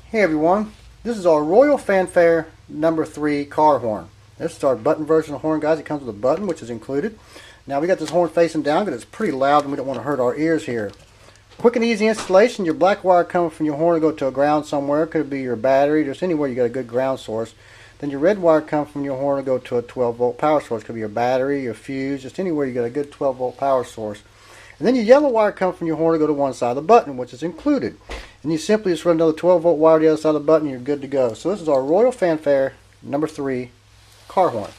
Hey everyone, this is our Royal Fanfare number 3 car horn. This is our button version of the horn, guys. It comes with a button, which is included. Now we got this horn facing down because it's pretty loud and we don't want to hurt our ears here. Quick and easy installation. Your black wire coming from your horn will go to a ground somewhere. It could be your battery, just anywhere you got a good ground source. Then your red wire coming from your horn will go to a 12-volt power source. It could be your battery, your fuse, just anywhere you got a good 12-volt power source. And then your yellow wire coming from your horn will go to one side of the button, which is included. And you simply just run another 12-volt wire to the other side of the button and you're good to go. So this is our Royal Fanfare number 3 car horn.